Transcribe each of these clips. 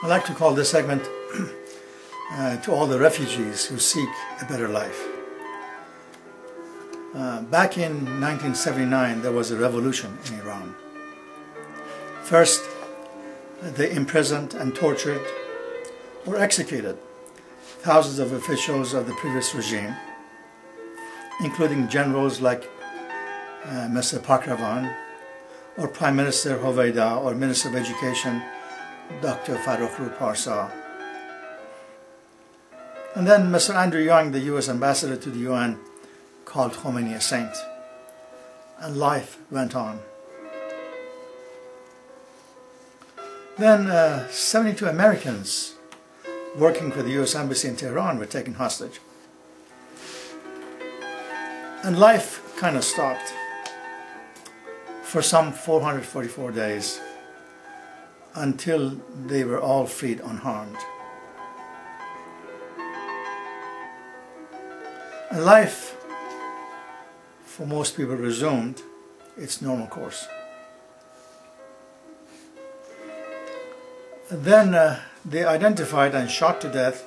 I'd like to call this segment to all the refugees who seek a better life. Back in 1979, there was a revolution in Iran. First, they imprisoned and tortured or executed thousands of officials of the previous regime, including generals like Mr. Pakravan, or Prime Minister Hoveida, or Minister of Education Dr. Farrokh Parsa. And then Mr. Andrew Young, the US ambassador to the UN, called Khomeini a saint. And life went on. Then 72 Americans working for the US Embassy in Tehran were taken hostage. And life kind of stopped for some 444 days until they were all freed unharmed. And life, for most people, resumed its normal course. Then they identified and shot to death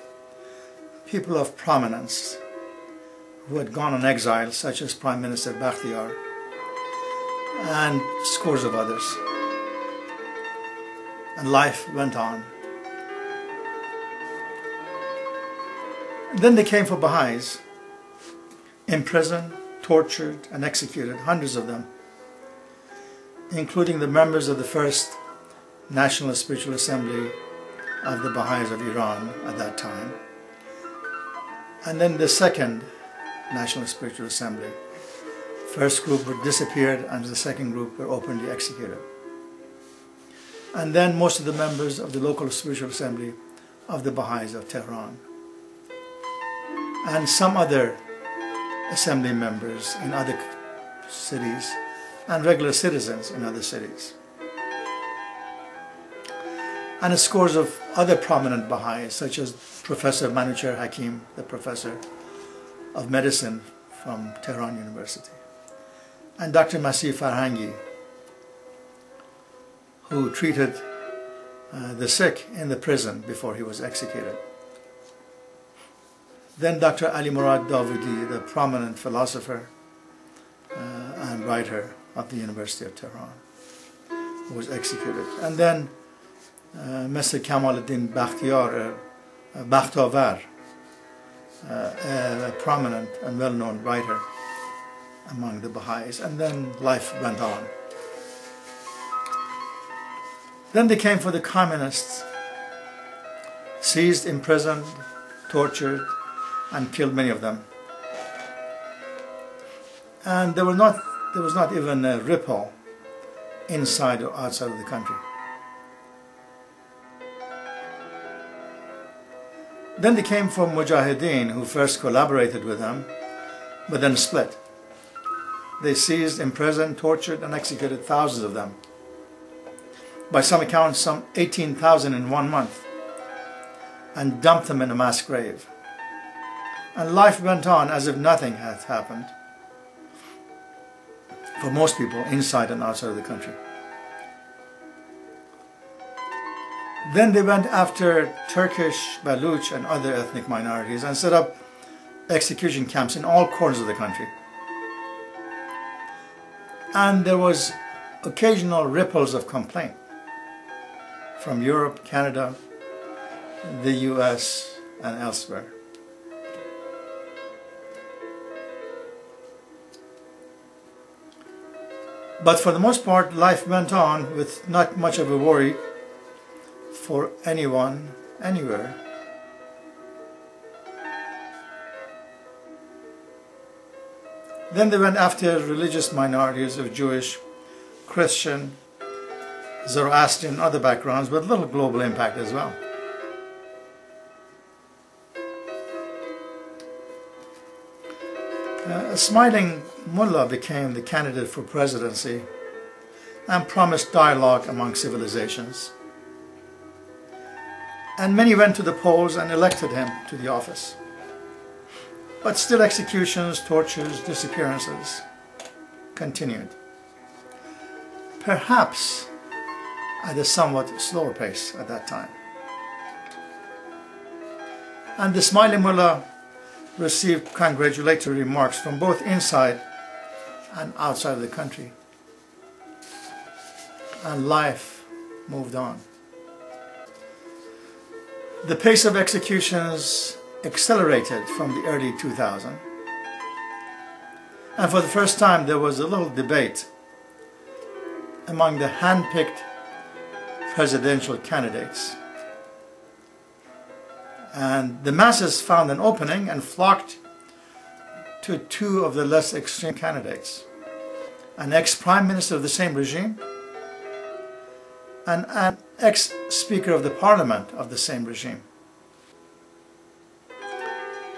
people of prominence who had gone on exile, such as Prime Minister Bakhtiar and scores of others. And life went on. Then they came for Baha'is, imprisoned, tortured, and executed, hundreds of them, including the members of the first National Spiritual Assembly of the Baha'is of Iran at that time, and then the second National Spiritual Assembly. First group were disappeared and the second group were openly executed. And then most of the members of the local Spiritual Assembly of the Baha'is of Tehran, and some other assembly members in other cities, and regular citizens in other cities. And scores of other prominent Baha'is, such as Professor Manucher Hakim, the professor of medicine from Tehran University, and Dr. Masih Farhangi, who treated the sick in the prison before he was executed. Then Dr. Ali Murad Davudi, the prominent philosopher and writer of the University of Tehran, who was executed. And then Mr. Kamaluddin Bakhtavar, a prominent and well-known writer among the Baha'is. And then life went on. Then they came for the communists, seized, imprisoned, tortured, and killed many of them. And there was not even a ripple inside or outside of the country. Then they came for Mujahideen, who first collaborated with them, but then split. They seized, imprisoned, tortured, and executed thousands of them. By some accounts, some 18,000 in 1 month, and dumped them in a mass grave. And life went on as if nothing had happened for most people inside and outside of the country. Then they went after Turkish, Baluch, and other ethnic minorities and set up execution camps in all corners of the country. And there was occasional ripples of complaint from Europe, Canada, the US, and elsewhere. But for the most part, life went on with not much of a worry for anyone, anywhere. Then they went after religious minorities of Jewish, Christian, Zoroastrian, and other backgrounds with little global impact as well. A smiling mullah became the candidate for presidency and promised dialogue among civilizations. And many went to the polls and elected him to the office. But still executions, tortures, disappearances continued. Perhaps at a somewhat slower pace at that time. And the smiling mullah received congratulatory remarks from both inside and outside of the country. And life moved on. The pace of executions accelerated from the early 2000s. And for the first time there was a little debate among the hand-picked presidential candidates. And the masses found an opening and flocked to two of the less extreme candidates, an ex-prime minister of the same regime and an ex-speaker of the parliament of the same regime.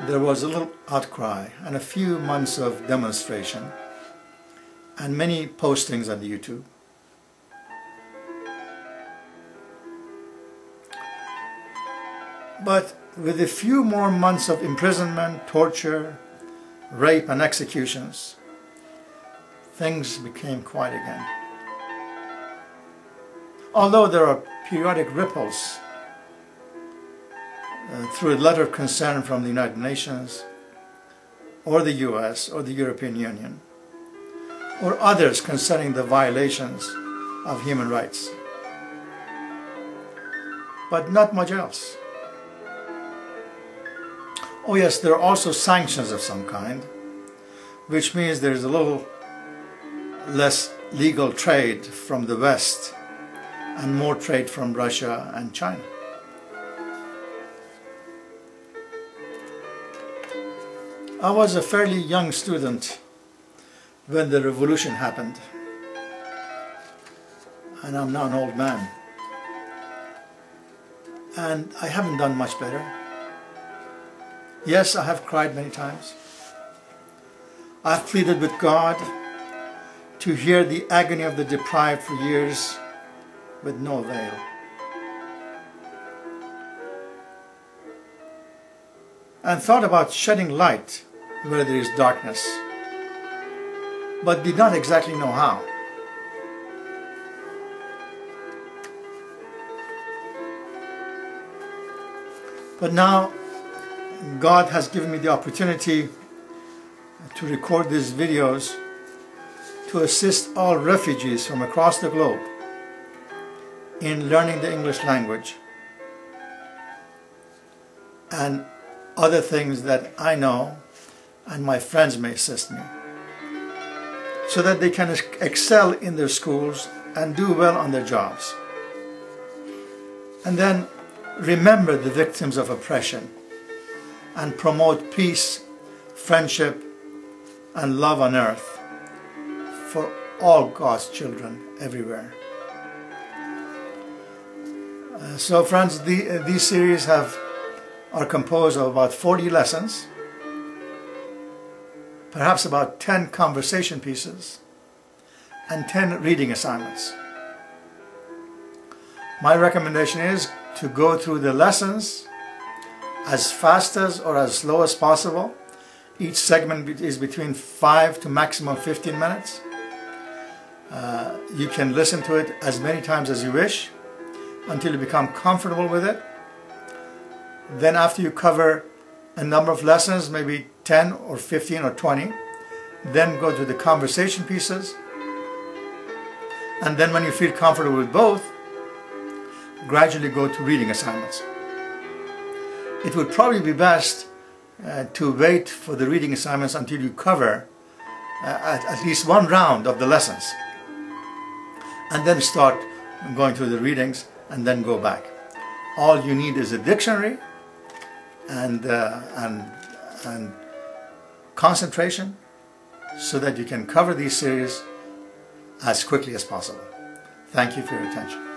There was a little outcry and a few months of demonstration and many postings on YouTube. But with a few more months of imprisonment, torture, rape and executions, things became quiet again. Although there are periodic ripples through a letter of concern from the United Nations or the US or the European Union or others concerning the violations of human rights. But not much else. Oh yes, there are also sanctions of some kind, which means there's a little less legal trade from the West and more trade from Russia and China. I was a fairly young student when the revolution happened, and I'm now an old man, and I haven't done much better. Yes, I have cried many times. I've pleaded with God to hear the agony of the deprived for years with no avail. And thought about shedding light where there is darkness, but did not exactly know how. But now God has given me the opportunity to record these videos to assist all refugees from across the globe in learning the English language and other things that I know and my friends may assist me, so that they can excel in their schools and do well on their jobs. And then remember the victims of oppression and promote peace, friendship, and love on earth for all God's children everywhere. So friends, these series are composed of about 40 lessons, perhaps about 10 conversation pieces, and 10 reading assignments. My recommendation is to go through the lessons as fast as or as slow as possible. Each segment is between 5 to maximum 15 minutes. You can listen to it as many times as you wish until you become comfortable with it. Then after you cover a number of lessons, maybe 10 or 15 or 20, then go to the conversation pieces. And then when you feel comfortable with both, gradually go to reading assignments. It would probably be best to wait for the reading assignments until you cover at least one round of the lessons, and then start going through the readings and then go back. All you need is a dictionary and concentration so that you can cover these series as quickly as possible. Thank you for your attention.